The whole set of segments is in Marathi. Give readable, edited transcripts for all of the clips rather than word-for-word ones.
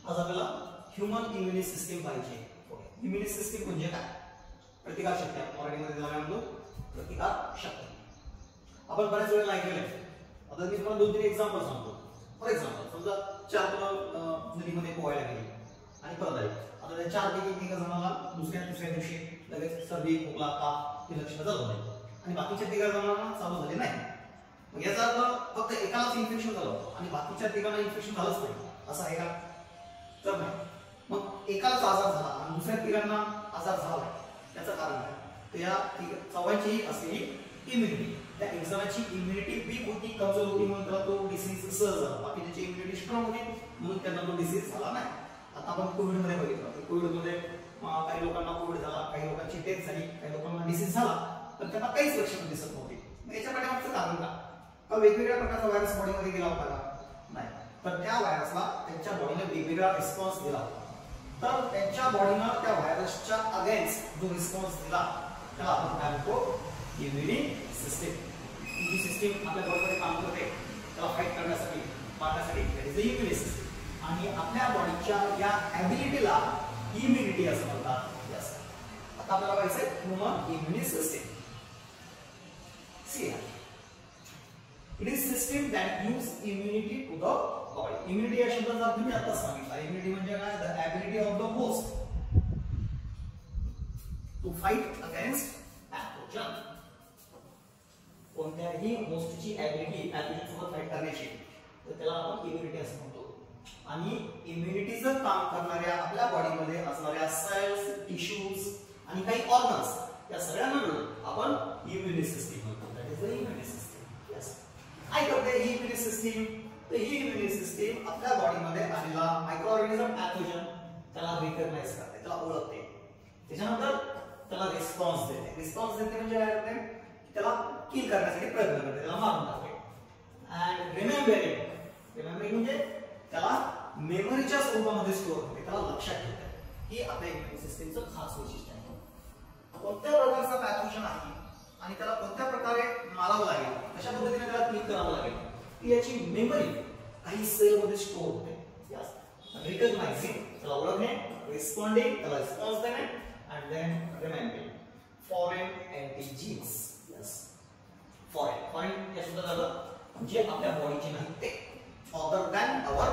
आज आपल्याला ह्यूमन इम्युनि सिस्टीम पाहिजे. इम्युनि सिस्टीम म्हणजे काय? प्रतिकार शक्ती. मराठीमध्ये काय म्हणतो? प्रतिकार शक्ती. आपण बऱ्याच वेळेला ऐकलेलं आहे. आता मी तुम्हाला 2-3 एक्झाम्पल सांगतो. फॉर एक्झाम्पल समजा 4 मुलं नदीमध्ये पोहायला गेली आणि परत आली. आता त्या 4 पैकी एका जणाला दुसऱ्या दिवशी लगेच सर्दी, खोकला, ताप ही लक्षणं चालू झाली आणि बाकीच्या 3 जणांना चालू झाले नाही. मग याचा अर्थ फक्त एकालाच इन्फेक्शन झालं आणि बाकीच्या 3 इन्फेक्शन झालंच नाही असं आहे का? तर नाही. मग एकालाच आजार झाला आणि दुसऱ्या 3 आजार झाला. त्याचं कारण काय? तर या चौघांची असलेली इम्युनिटी. त्या एक्झामची इम्युनिटी वीक होती, कमजोर होती म्हणून त्याला तो डिसीज सहज झाला. बाकी त्याची इम्युनिटी स्ट्रॉंग होती म्हणून त्यांना तो डिसीज झाला नाही. आता आपण कोविड मध्ये बघितलं. कोविड मध्ये काही लोकांना कोविड झाला, काही लोकांची डेथ झाली, काही लोकांना डिसीज झाला पण त्यांना काहीच लक्षणं दिसत नव्हती. मग याच्या पाठीमागचं कारण का वेगवेगळ्या प्रकारचा व्हायरस बॉडीमध्ये गेला होता का? नाही. तर त्या व्हायरसला त्यांच्या बॉडीने वेगवेगळा रिस्पॉन्स दिला होता. तर त्यांच्या बॉडीनं त्या व्हायरसच्या अगेन्स्ट जो रिस्पॉन्स दिला त्याला आपण काय म्हणतो? इम्युनि सिस्टीम. जी सिस्टीम आपल्या बॉडीमध्ये काम करते त्याला फाईट करण्यासाठी, मारण्यासाठी that is the immune system. आणि आपल्या बॉडीच्या या ॲबिलिटीला इम्युनिटी असं म्हणतात. यस. आता आपल्याला पाहिजे human immune system. See it is system that use immunity to the body. Immunity या शब्दाचा अर्थ मी आता सांगितला. इम्युनिटी म्हणजे काय? The ability of the host to fight against pathogen. कोणत्याही होस्टची ॲबिलिटी पॅथोजन सोबत फाईट करण्याची तर त्याला आपण इम्युनिटी असं म्हणतो. आणि इम्युनिटीचं काम करणाऱ्या आपल्या बॉडीमध्ये असणाऱ्या सेल्स, टिश्यूज आणि काही ऑर्गन्स या सगळ्यांना मिळून आपण इम्युनि सिस्टीम म्हणतो. That is the immune system. Yes. काय करते ही इम्युनि सिस्टीम? तर ही इम्युनि सिस्टीम आपल्या बॉडीमध्ये आलेला मायक्रो ऑर्गॅनिझम पॅथोजन त्याला रिकॉग्नाइज करते, त्याला ओळखते. त्याच्यानंतर त्याला रिस्पॉन्स देते. रिस्पॉन्स देते म्हणजे काय करते? त्याला किल करण्यासाठी प्रयत्न करते, त्याला मारून टाकते. And remembering. रिमेंबरिंग म्हणजे त्याला मेमरीच्या स्वरूपामध्ये स्टोअर करते, त्याला लक्षात ठेवते. ही आपल्या इम्युनि सिस्टीमचं खास वैशिष्ट्य आहे. कोणत्या प्रकारचा पॅथोजन आहे आणि त्याला कोणत्या प्रकारे मारावं लागेल, कशा पद्धतीने त्याला किल करावं लागेल की याची मेमरी काही सेल मध्ये स्टोअर होते. यस. रिकॉग्नाइजिंग त्याला ओळखणे, रिस्पॉन्डिंग त्याला रिस्पॉन्स देणे and then remembering foreign antigens. Yes. Foreign या शब्दाचा अर्थ जे आपल्या बॉडीचे नाही ते, other than our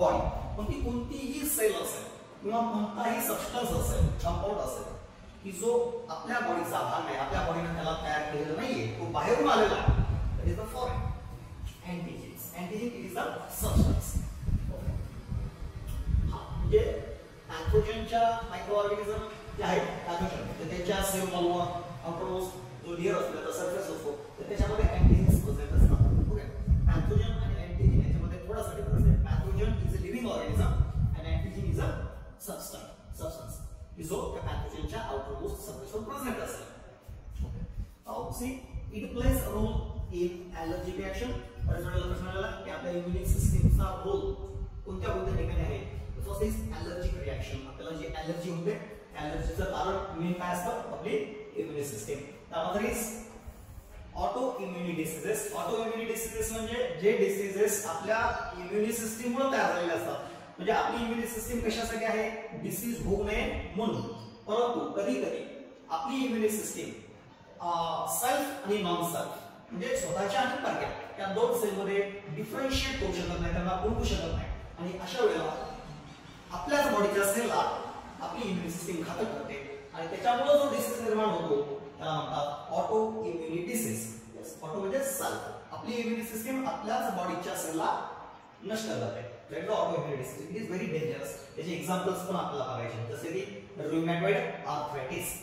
body. पण ती कोणतीही सेल असेल किंवा कोणताही सबस्टन्स असेल, कंपाऊंड असेल की जो आपल्या बॉडीचा भाग नाही, आपल्या बॉडीने त्याला तयार केलेला नाहीये, तो बाहेरून आलेला आहे. That is the foreign antigens. Antigen it is a substance. म्हणजे पॅथोजनच्या मायक्रो ऑर्गॅनिझम जे आहेत पॅथोजन तर त्यांच्या सेल वॉलवर आउटरमोस्ट जो लेयर असतो त्याचा सरफेस असतो तर त्याच्यामध्ये एंटीजेन्स प्रेझेंट असतात. ओके. पॅथोजन आणि एंटीजेन याच्यामध्ये थोडासा डिफरन्स आहे. Pathogen is a living organism आणि एंटीजेन इज अ सबस्टन्स की जो त्या पॅथोजनच्या आउटरमोस्ट सरफेसवर प्रेझेंट असेल. Okay. Now see it plays a role in allergy reaction. प्रश्न आला की आपल्या इम्युनि सिस्टीमचा रोल कोणत्या ठिकाणी आहे? First is allergic reaction. आपल्याला जी ॲलर्जी होते ॲलर्जीचं कारण मेन काय असतं? आपली इम्युनि सिस्टीम. त्यामध्ये is auto immune diseases. Auto immune diseases म्हणजे जे डिसीजेस आपल्या इम्युनि सिस्टीममुळे तयार झालेले असतात. म्हणजे आपली इम्युनि सिस्टीम कशासाठी आहे? डिसीज होऊ नये म्हणून. परंतु कधी कधी आपली इम्युनि सिस्टीम सेल्फ आणि नॉन सेल्फ म्हणजे स्वतःच्या आणि परक्या या 2 सेलमध्ये डिफरन्शिएट करू शकत नाही, त्यांना ओळखू शकत नाही. आणि अशा वेळेला आपल्याच बॉडीच्या सेलला आपली इम्युनि सिस्टीम घातक करते आणि त्याच्यामुळे जो डिसीज निर्माण होतो त्याला म्हणतात ऑटो इम्युनि डिसीज. ऑटो म्हणजे सेल्फ. आपली इम्युनि सिस्टीम आपल्याच बॉडीच्या सेलला नष्ट करते. That is auto immune disease. It is very dangerous. त्याचे एक्झाम्पल्स पण आपल्याला बघायचे जसे की rheumatoid arthritis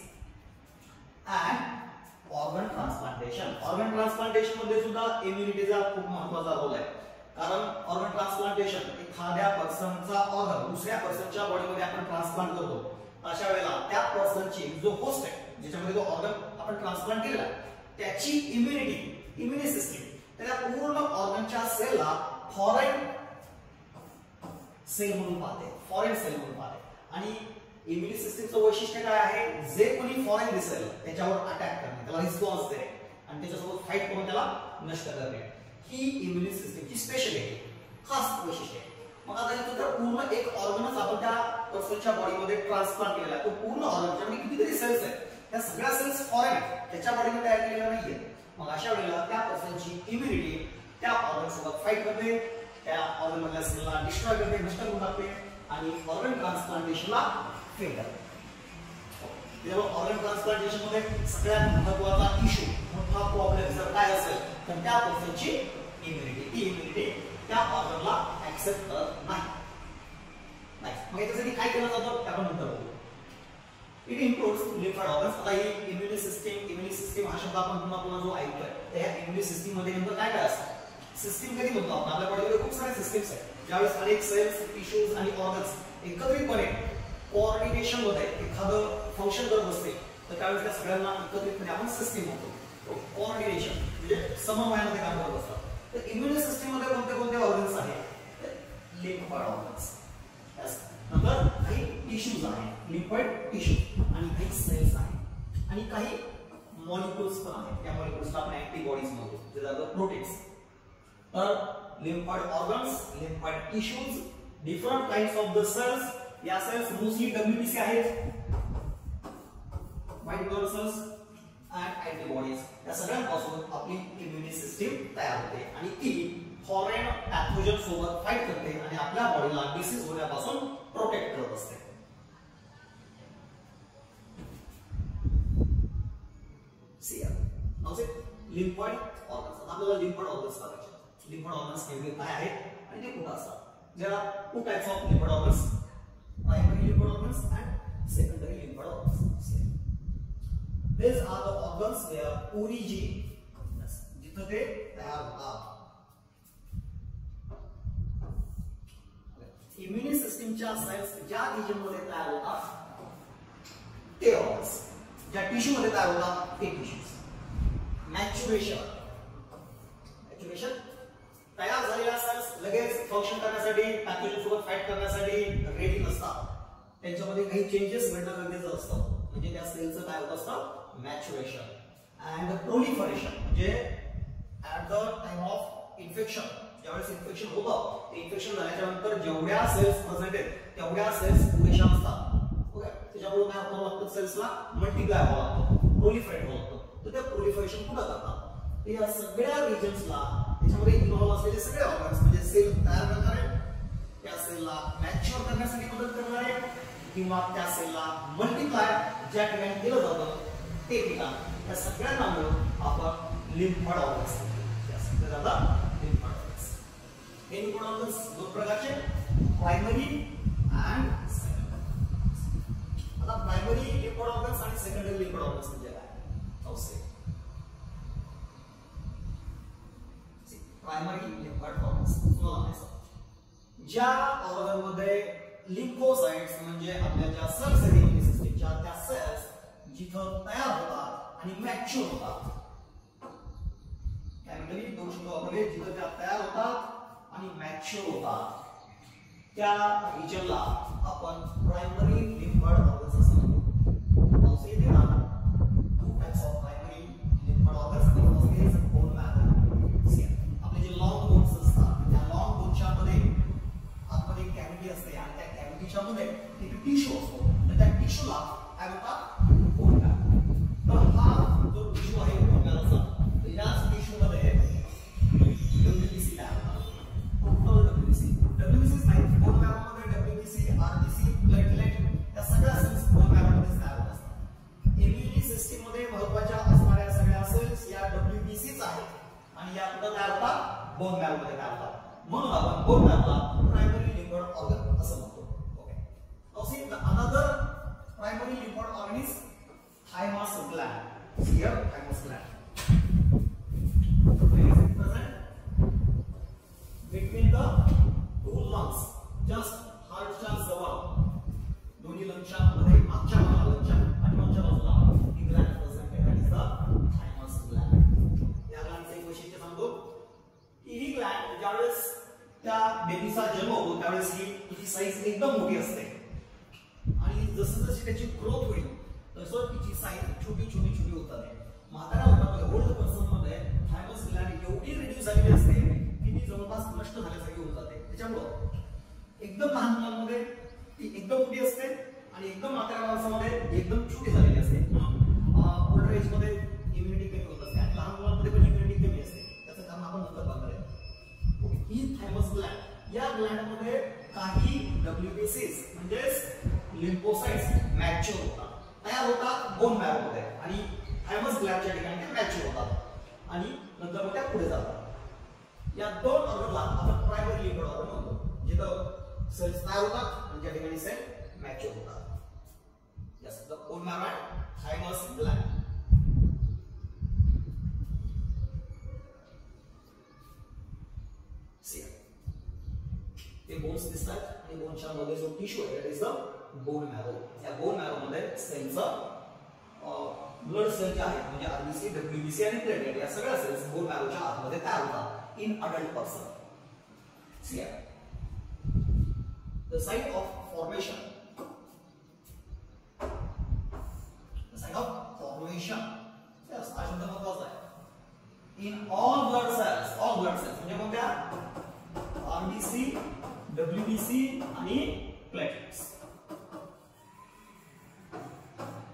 and organ transplantation. Organ transplantation मध्ये सुद्धा इम्युनिटीचा खूप महत्त्वाचा रोल आहे. कारण ऑर्गन ट्रान्सप्लांटेशन एखाद्या पर्सनचा ऑर्गन दुसऱ्या पर्सनच्या बॉडीमध्ये आपण ट्रान्सप्लांट करतो. अशा वेळेला त्या पर्सनची जो होस्ट आहे ज्याच्यामध्ये तो ऑर्गन आपण ट्रान्सप्लांट केलेला त्याची इम्युनिटी सिस्टीम त्या पूर्ण ऑर्गनच्या सेलला फॉरेन सेल म्हणून पाहते, फॉरेन सेल म्हणून पाहते. आणि इम्युनि सिस्टीमचं वैशिष्ट्य काय आहे? जे कोणी फॉरेन दिसेल त्याच्यावर अटॅक करणे, त्याला रिस्पॉन्स देणे आणि त्याच्यासोबत फाईट करून त्याला नष्ट करणे ही इम्युनि सिस्टीमची स्पेशलिटी, खास वैशिष्ट्य आहे. मग आता इथं तर पूर्ण एक ऑर्गनच आपण त्या पर्सनच्या बॉडीमध्ये ट्रान्सप्लांट केलेला आहे. तो पूर्ण ऑर्गन म्हणजे कितीतरी सेल्स आहेत, त्या सगळ्या सेल्स फॉरेन आहेत, त्याच्या बॉडीमध्ये तयार केलेल्या नाहीये. मग अशा वेळेला त्या पर्सनची इम्युनिटी त्या ऑर्गन सोबत फाईट करते, त्या ऑर्गन मधल्या सेलला डिस्ट्रॉय करते, नष्ट करून टाकते आणि ऑर्गन ट्रान्सप्लांटेशनला फेल करते. तेव्हा ऑर्गन ट्रान्सप्लांटेशन मध्ये सगळ्यात महत्त्वाचा इश्यू, मोठा प्रॉब्लेम जर काय असेल तर त्या पर्सनची इम्युनिटी. ती इम्युनिटी त्या ऑर्गनला ऍक्सेप्ट करत नाही. मग याच्यासाठी काय केलं जातं ते आपण नंतर बघू. It includes lymphoid organs. आता ही इम्युनी सिस्टीम हा शब्द आपण पुन्हा जो ऐकतोय त्या इम्युनी सिस्टीम मध्ये नेमकं काय काय असतं. सिस्टीम कधी म्हणतो आपण, आपल्या बॉडीमध्ये खूप सारे सिस्टीम्स आहेत. ज्यावेळेस अनेक सेल्स, टिश्यूज आणि ऑर्गन्स एकत्रितपणे कोऑर्डिनेशन मध्ये एखादं फंक्शन करत असते तर त्यावेळेस त्या सगळ्यांना एकत्रितपणे आपण सिस्टीम म्हणतो. कोऑर्डिनेशन म्हणजे समन्वयामध्ये काम करत असतात. तर इम्युनी सिस्टीम मध्ये कोणते कोणते ऑर्गन्स आहेत, लिम्फोइड ऑर्गन्स, नंतर काही टिश्यूज आहेत, लिम्फोइड टिश्यू, आणि काही सेल्स आहेत आणि काही मॉलिक्युल्स पण आहेत. त्या मॉलिक्युल्सला आपण अँटीबॉडीज म्हणतो, जे जातात प्रोटीन्स. तर lymphoid organs, lymphoid tissues, different kinds of the cells. या सेल्स मोस्टली WBC आहेत, white blood cells and antibodies. या सगळ्यांपासून आपली इम्युनी सिस्टीम तयार होते आणि ती फॉरेन पॅथोजन सोबत फाईट करते आणि आपल्या बॉडीला डिसीज होण्यापासून प्रोटेक्ट करत असते. Lymphoid organs. आता आपल्याला लिम्फोइड ऑर्गन्स बघायचे. लिम्फोइड ऑर्गन्स नेमके काय आहेत आणि ते कुठे असतात. There are two types of lymphoid organs, primary lymphoid organs and secondary lymphoid organs. These are the organs where origin, जिथं ते तयार होतात. इम्युनी सिस्टीमच्या सेल्स ज्या रिजन मध्ये तयार होतात ते ऑर्गन्स, ज्या टिश्यू मध्ये तयार होतात ते टिश्यूज. मॅच्युरेशन तयार झालेल्या सेल्स लगेच फंक्शन करण्यासाठी, पॅथोजन सोबत फाईट करण्यासाठी रेडी नसतात. त्यांच्यामध्ये काही चेंजेस घडणं गरजेचं असतं. म्हणजे त्या सेलचं काय होत असतं, मॅच्युरेशन. अँड प्रोलिफरेशन म्हणजे at the time of infection, ज्यावेळेस इन्फेक्शन होतं ते इन्फेक्शन झाल्याच्या नंतर जेवढ्या सेल्स प्रेझेंट आहेत तेवढ्या सेल्स पुरेशा असतात. ओके, त्याच्यामुळे काय होतं लागतं, सेल्सला मल्टिप्लाय व्हावं लागतं, प्रोलिफरेट व्हावं लागतं. तर ते प्रोलिफरेशन कुठं करतात, या सगळ्या रिजन्सला त्याच्यामध्ये इन्व्हॉल्व असलेले सगळे ऑर्गन्स म्हणजे सेल तयार करणारे, त्या सेलला मॅच्युअर करण्यासाठी मदत करणारे किंवा त्या सेलला मल्टिप्लाय ज्या ठिकाणी केलं जातं ते ठिकाण, या सगळ्यांना मिळून आपण लिम्फोइड ऑर्गन्स म्हणतो. लिम्फोइड ऑर्गन्स हे लिम्फोइड ऑर्गन्स दोन प्रकारचे, प्रायमरी अँड सेकंडरी. आता प्रायमरी लिम्फोइड ऑर्गन्स आणि सेकंडरी लिम्फोइड ऑर्गन्स म्हणजे काय, प्रायमरी लिम्फोइड ऑर्गन्स ज्या ऑर्गन मध्ये लिम्फोसाइट्स म्हणजे आपल्या ज्या सेल्स आहेत इम्युनी सिस्टीमच्या, त्या सेल्स जिथं तयार होतात आणि मॅच्युअर होतात. केमिकली दोन शब्द वापरले, जिथं त्या तयार होतात आणि मॅच्युअर होतात त्या रिजनला आपण प्रायमरी लिम्फोइड ऑर्गन्स असं म्हणतो. also there are two types of primary lymphoid organs. The first is bone marrow. आपले जे लॉन्ग बोन्स असतात त्या लॉन्ग बोनच्या मध्ये आतमध्ये कॅव्हिटी असते आणि त्या कॅव्हिटीच्या मध्ये एक टिश्यू असतो, तर त्या टिश्यूला काय म्हणतात, बोन मॅरो. तर हा जो टिश्यू आहे बोन मॅरोचा, याच टिश्यू मध्ये WBC तयार होतात. टोटल WBC नाही, बोन मॅरो मध्ये WBC, RBC, प्लेटलेट या सगळ्या सेल्स बोन मॅरो मध्ये तयार होत असतात. इम्युनी सिस्टीम मध्ये महत्त्वाच्या असणाऱ्या सगळ्या सेल्स या WBCच आहेत आणि या कुठे तयार होतात, बोन मॅरो मध्ये तयार होतात. म्हणून आपण बोन मॅरोला प्रायमरी लिम्फोइड ऑर्गन असं म्हणतो. Okay, now see the another primary lymphoid organ is thymus gland. Here thymus gland is present between the two lungs, just हार्टच्या जवळ, दोन्ही लंगच्या मध्ये मागच्या बाजूला लंगच्या पाठीमागच्या बाजूला ही ग्लॅंड प्रेझेंट आहे. That is the thymus gland. या ग्लॅंडचे एक वैशिष्ट्य सांगतो की ही ग्लॅंड ज्यावेळेस त्या बेबीचा जन्म होतो त्यावेळेस ही साईज एकदम मोठी असते आणि जसं जशी त्याची ग्रोथ होईल तसं तिची साईज छोटी छोटी छोटी होत जाते. म्हाताऱ्या लोकांमध्ये, ओल्ड पर्सन मध्ये थायमस ग्लॅंड एवढी रिड्यूस झालेली असते की ती जवळपास नष्ट झाल्यासारखी होत जाते. त्याच्यामुळं एकदम लहान मुलांमध्ये ती एकदम मोठी असते आणि एकदम म्हाताऱ्या माणसामध्ये एकदम छोटी झालेली असते. ओल्डर एज मध्ये इम्युनिटी कमी होत असते आणि लहान मुलांमध्ये पण इम्युनिटी कमी असते. त्याचं कारण आपण नंतर बघणार आहे. ओके, ही थायमस ग्लँड, या ग्लँडमध्ये काही WBCs म्हणजेच लिम्फोसाइट्स मॅच्युअर होतात, तयार होतात बोन मॅरो मध्ये आणि थायमस ग्लँडच्या ठिकाणी ते मॅच्युअर होतात आणि नंतर मग त्या पुढे जातात. या दोन ऑर्गनला आपण प्रायमरी लिम्फ ऑर्गन म्हणतो, जिथं सेल्स तयार होतात आणि त्या ठिकाणी सेल मॅच्युअर होतात. Yes, the bone marrow and thymus Gland. ते बोन्स दिसतात आणि बोनच्या मध्ये जो टिश्यू आहे, that is the bone marrow. या बोन मॅरो मध्ये सेलचं ब्लड सेल जे आहेत म्हणजे आरबीसी, डब्ल्यूबीसी आणि प्लेटलेट या सगळ्या सेल्स बोन मॅरोच्या आतमध्ये तयार होतात in adult person. See the site of formation, the site of formation, yes, हा शब्द महत्त्वाचा आहे. In all blood cells, all blood cells म्हणजे कोणत्या? आरबीसी, WBC आणि platelets.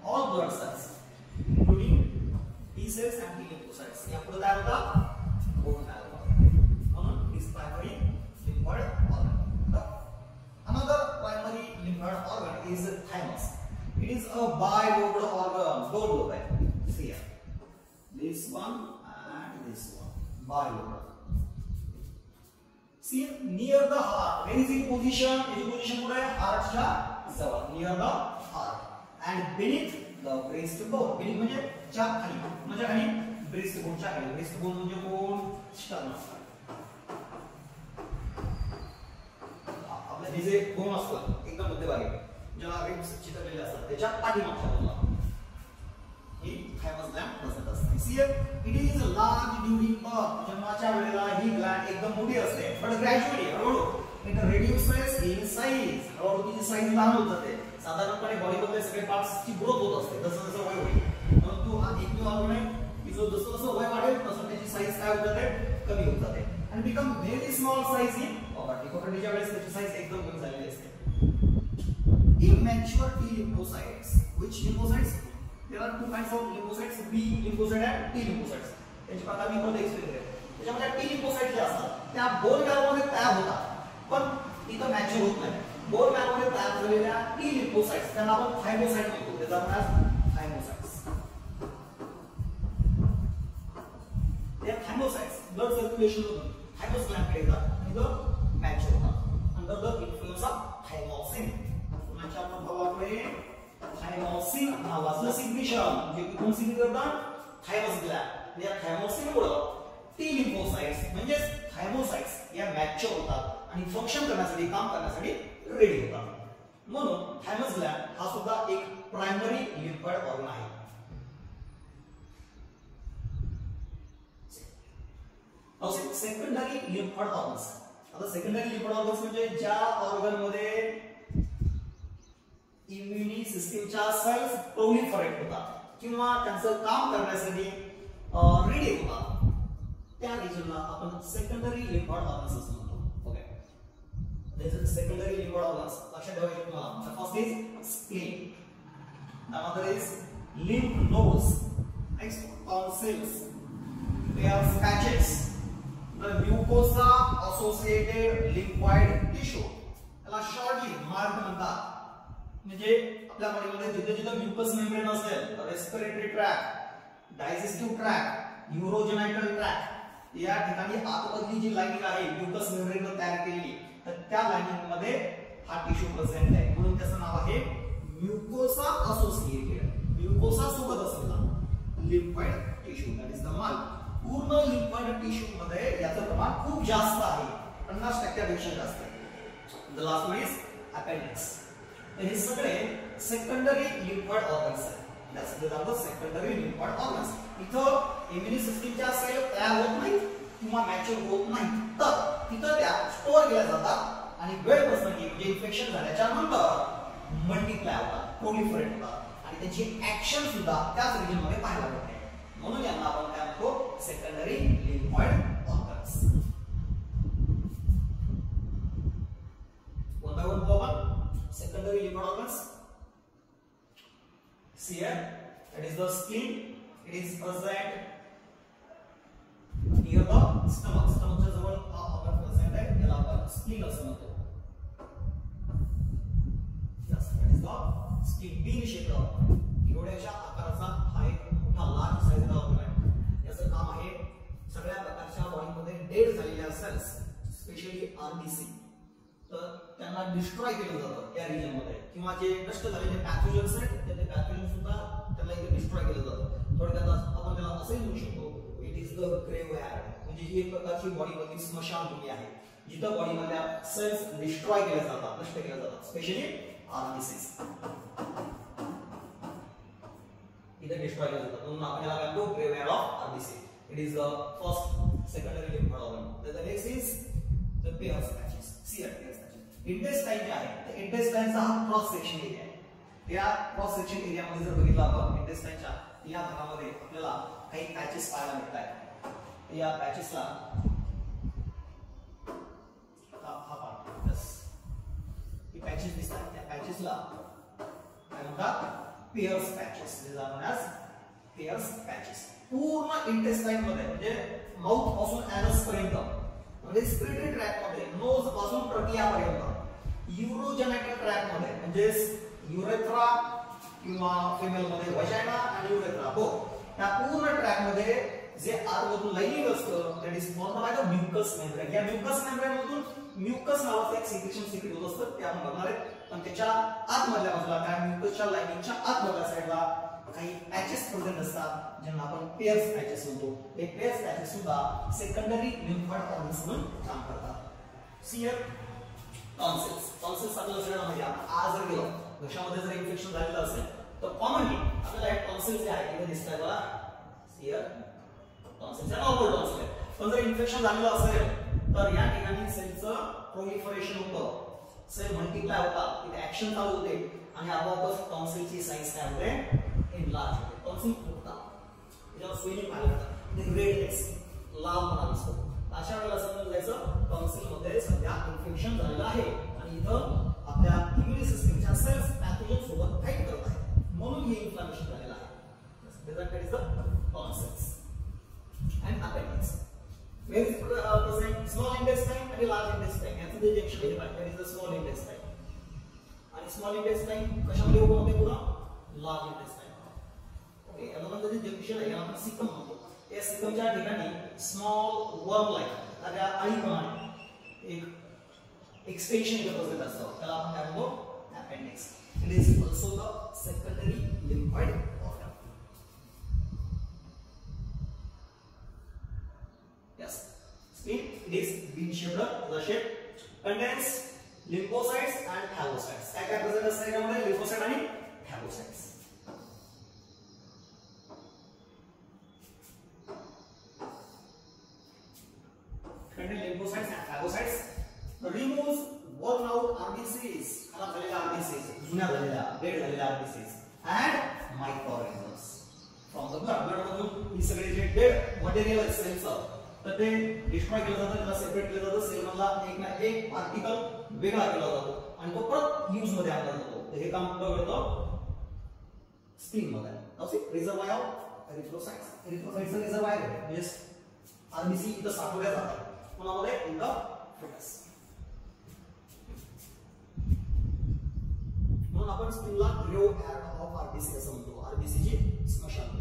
All blood cells, including T cells and T lymphocytes. या पुढे काय होतात? Bone marrow. म्हणून is primary lymphoid organ. Another primary lymphoid organ is thymus. It is a bilobed organ. दोन लोब आहे. See here. This one and this one. Bilobed. See near the heart. Where is its position? Its position कुठे आहे? हार्टच्या जवळ. Near the heart. And beneath the breastbone. Beneath म्हणजे च्या खाली. म्हणजे खाली breastbone च्या खाली. breastbone म्हणजे कोण? sternum. आपल्या हे जे बोन असतात एकदम मध्यभागी ज्याला रिब्स चिकटलेले असतात त्याच्या पाठीमागच्या बाजूला ही थायमस ग्लँड प्रेझेंट असते. See it is large during birth. जन्माच्या वेळेला ही ग्लँड एकदम मोठी असते, पण ग्रॅज्युअली हळूहळू इट रिड्यूसेस इन साइज. हळूहळू तिची साइज लहान होत जाते. साधारणपणे बॉडीमधले सगळे पार्ट्सची ग्रोथ होत असते जसं जसं वय होईल. परंतु हा एकमेव ऑर्गन आहे की जो जसं जसं वय वाढेल तसं त्याची साइज काय होत जाते? कमी होत जाते आणि become very small size in poverty. पॉवर्टीच्या वेळेस त्याची साइज एकदम कमी झालेली असते. Immature T lymphocytes. Which lymphocytes? There are two kinds of lymphocytes, B lymphocyte and T lymphocytes. त्याचे प्रकार मी मध्ये एक्सप्लेन करेन. त्याच्यामध्ये T lymphocytes जे असतात त्या बोन मॅरोमध्ये तयार होतात पण इथं मॅच्युअर होत नाही. बोन मॅरोमध्ये तयार झालेल्या T lymphocytes त्यांना आपण थायमोसाइट म्हणतो. त्याचा नाव थायमोसाइट्स. त्या थायमोसाइट्स ब्लड सर्क्युलेशन मधून थायमस ग्लँडकडे जातात आणि तो मॅच्युअर होतात under the influence of thymosin. कुणाच्या प्रभावामुळे? थायमोसिन नावाचं सिग्नेशन जे कोण सिग्नेट करतात? Thymus Gland. या थायमोसिनमुळे टी लिम्फोसाइट्स म्हणजे थायमोसाइट्स या मॅच्युअर होतात आणि फंक्शन करण्यासाठी, काम करण्यासाठी रेडी होतात. म्हणून थायमस ग्लँड हा सुद्धा एक प्रायमरी लिम्फॉइड ऑर्गन आहे. Secondary lymphoid organs. आता सेकंडरी लिम्फॉइड ऑर्गन्स म्हणजे ज्या ऑर्गन मध्ये इम्युनी सिस्टीमच्या सेल्स प्रोलिफरेट होतात किंवा त्यांचं काम करण्यासाठी रेडी होतात त्या रिजनला आपण सेकंडरी लिम्फॉइड ऑर्गन्स असं म्हणतो. Okay, there is secondary lymphoid organs. लक्षात ठेवायचे तुम्हाला. First is spleen, another is lymph nodes, next tonsils, they are patches, the mucosa associated lymphoid tissue. याला शॉर्टली मार्ग म्हणतात. म्हणजे आपल्या बॉडीमध्ये जिथे जिथे म्युकस मेम्ब्रेन असेल, respiratory tract, digestive tract, urogenital tract या ठिकाणी आतमधली जी लाइनिंग आहे म्युकस मेम्ब्रेनने तयार केलेली तर त्या लाइनिंग मध्ये हा टिश्यू प्रेझेंट आहे म्हणून त्याचं नाव आहे म्युकोसा असोसिएटेड. म्युकोसा सोबत असलेला lymphoid tissue, that is the mark. पूर्ण लिम्फॉइड टिश्यू मध्ये याचं प्रमाण खूप जास्त आहे, 50% पेक्षा जास्त आहे. The last one is appendix. हे सगळे सेकंडरी लिम्फॉइड ऑर्गन्स आहेत. That's the secondary lymphoid organs. इथं इम्युनी सिस्टीमच्या सेल तयार होत नाही किंवा मॅच्युअर होत नाही तर तिथं त्या स्टोअर केल्या जातात आणि वेळ प्रसंगी म्हणजे इन्फेक्शन झाल्याच्या नंतर मल्टिप्लाय होतात, प्रोलिफरेट होतात आणि त्याची ऍक्शन सुद्धा त्याच रिजन मध्ये पाहायला मिळते. म्हणून यांना आपण काय म्हणतो? Secondary lymphoid organs. secondary lymph organs. See here, that is the spleen. It is present near the stomach. Stomach च्या जवळ हा organ present आहे, याला आपण spleen असं म्हणतो. Yes, that is the spleen. bean shaped organ. एवढ्याच्या आकाराचा हा एक मोठा लार्ज साईजचा organ आहे. याचं काम आहे सगळ्या प्रकारच्या बॉडीमध्ये डेड झालेल्या सेल्स, स्पेशली आरबीसी, तर त्यांना डिस्ट्रॉय केलं जातं या रिजन मध्ये, किंवा जे नष्ट झालेले पॅथोजन्स आहेत ते पॅथोजन सुद्धा त्याला इथे डिस्ट्रॉय केलं जातं. थोडक्यात आपण त्याला असे म्हणू शकतो, इट इज द ग्रेवयार्ड. म्हणजे ही एक प्रकारची बॉडीमधली स्मशानभूमी आहे जिथं बॉडीमधल्या सेल्स डिस्ट्रॉय केल्या जातात, नष्ट केल्या जातात, स्पेशली आरबीसीज इथे डिस्ट्रॉय केल्या जातात. म्हणून आपण याला म्हणतो graveyard of RBC. It is the first secondary lymph organ. The next is the Peyer's patches. See are Peyer's patches. Intestine जे आहे ते इंटेस्टाइनचा हा क्रॉस सेक्शन एरिया आहे. या क्रॉस सेक्शन एरियामध्ये जर बघितलं आपण इंटेस्टाइनच्या या भागामध्ये आपल्याला काही पॅचेस पाहायला मिळतात. या पॅचेसला हा पार्ट बस ही पॅचेस दिसतात. त्या पॅचेसला काय म्हणतात? Peyer's patches. This are known as Peyer's patches. पूर्ण इंटेस्टाइन मध्ये म्हणजे माउथ पासून ॲनस पर्यंत, म्हणजे रिस्पिरेटरी ट्रॅक मध्ये, नोज पासून ट्रकिया पर्यंत, युरोजेनेटल ट्रॅक मध्ये म्हणजे युरेथ्रा किंवा फिमेल मध्ये वजायना आणि युरेथ्रा, हो, त्या पूर्ण ट्रॅक मध्ये जे आतमधून लाईनिंग असतं that is formed by the mucous membrane. या म्युकस मेम्ब्रेन मधून म्युकस नावाचं एक सिक्रेशन सिक्रेट होत असतं, ते आपण बघणार आहे. पण त्याच्या आतमधल्या बाजूला त्या म्युकसच्या लाईनिंगच्या आतमधल्या साईडला काही पॅचेस प्रेझेंट असतात ज्यांना आपण पेयर्स पॅचेस म्हणतो. हे पेयर्स पॅचेस सुद्धा सेकंडरी लिम्फॉइड ऑर्गन्स म्हणून काम करतात. See here tonsils. टॉन्सिल्स आपल्याला सगळ्यांना माहिती आहे. आज जर गेलो घशामध्ये जर इन्फेक्शन झालेलं असेल तर कॉमनली आपल्याला हे टॉन्सिल्स जे आहे ते दिसतात बघा. सी हिअर टॉन्सिल्स आहे, नॉर्मल टॉन्सिल आहे. पण जर इन्फेक्शन झालेलं असेल तर या ठिकाणी सेलचं प्रोलिफरेशन होतं, सेल मल्टिप्लाय होतात, तिथे ऍक्शन चालू होते आणि आपोआपच टॉन्सिलची साईज काय होते? enlarge होते. टॉन्सिल फुटतात, त्याच्यावर स्वेलिंग व्हायला लागतं, ते रेडनेस लाल होणार असतो. अशा वेळेला समजून जायचं टॉन्सिल मध्ये सध्या इन्फेक्शन झालेलं आहे आणि इथं आपल्या इम्युनी सिस्टमच्या सेल्स पॅथोजन सोबत फाईट करत आहेत, म्हणून हे इन्फ्लेमेशन झालेलं आहे. That is the tonsils and appendix. Where is present? Small intestine and large intestine. याचं जे जंक्शन आहे that is the small intestine. आणि small intestine कशामध्ये उभं होते? पुन्हा large intestine. ओके, याला म्हणजे जे जंक्शन आहे याला आपण सिकम म्हणतो. या सिकमच्या ठिकाणी स्मॉल वर्म लाईक त्या अळीप्रमाणे एक एक्सटेन्शन इथे प्रेझेंट असतं, त्याला आपण काय म्हणतो? Appendix. It is also the secondary lymphoid organ. Yes, spleen. It is bean shaped. The shape contains lymphocytes and thyrocytes. काय present असतं यामध्ये? lymphocyte आणि thyrocytes. Contain lymphocytes and thyrocytes. Removes worn out RBCs. खराब झालेल्या RBCs, जुन्या झालेल्या, dead झालेल्या RBCs and microorganisms from the blood. blood मधून ही सगळे जे dead material आहे सेल्स तर ते डिस्ट्रॉय केलं जातं, त्याला सेपरेट केलं जातं, सेल मधला एक ना एक पार्टिकल वेगळा केला जातो आणि तो परत यूज मध्ये आणला जातो. हे काम कुठं घडतं? स्प्लीन मध्ये. Now see reservoir of erythrocytes. एरिथ्रोसाइट्सचं रिझर्वायर आहे म्हणजे आरबीसी इथं साठवल्या जातात कोणामध्ये? In the fetus. म्हणून आपण स्प्लीनला ग्रेवयार्ड ऑफ आरबीसी असं म्हणतो. आरबीसीची स्मशानभूमी.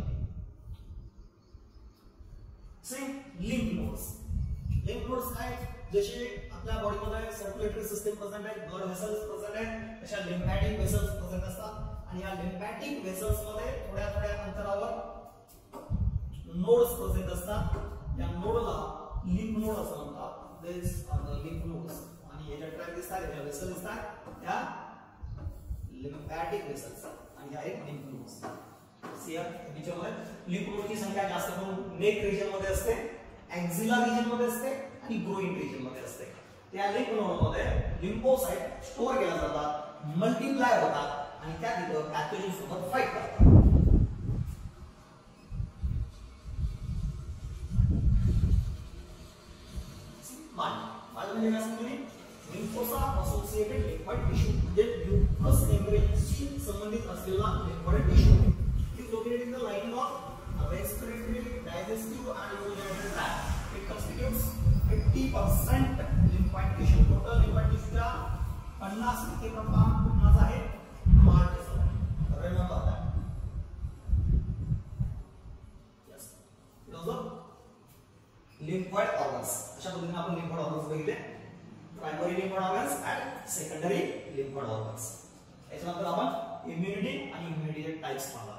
Lymph nodes. लिम्फ नोड्स काय? जसे आपल्या बॉडीमध्ये सर्क्युलेटरी सिस्टम प्रेझेंट आहे, ब्लड व्हेसल्स प्रेझेंट आहेत, तशा लिम्फॅटिक व्हेसल्स प्रेझेंट असतात आणि या लिम्फॅटिक व्हेसल्स मध्ये थोड्या थोड्या अंतरावर नोड्स प्रेझेंट असतात. या नोडला लिम्फ नोड असं म्हणतात. दिस आर द लिम्फ नोड्स. आणि हे जे ट्रॅक दिसतात, हे व्हेसल दिसतात, त्या लिम्फॅटिक व्हेसल्स आणि या एक लिम्फ नोड्स. मध्ये लिम्फ नोडची संख्या जास्त करून नेक रिजन मध्ये असते, एक्झिलर रिजन मध्ये असते आणि ग्रोइंग रिजन मध्ये असते. त्या लिम्फ नोड मध्ये लिम्फोसाइट स्टोअर केल्या जातात, मल्टिप्लाय होतात आणि त्या तिथं पॅथोजन सोबत फाईट करतात. माल म्हणजे काय सांगितलं? लिम्फोसा असोसिएटेड लिम्फॉइड टिश्यू म्हणजे म्युकस असलेला lymphoid tissue is located in the lining of respiratory, digestive and urinary tract. It constitutes 80% lymphoid tissue. Total lymphoid tissue चा 50% काम कुणाचा आहे? हार्टचा. Remember that. Yes. Those are lymphoid organs. अशा पद्धतीने आपण lymphoid organs बघितले. Primary lymphoid organs and secondary lymphoid organs. याच्यानंतर आपण immunity आणि immunity चे types पाहणार.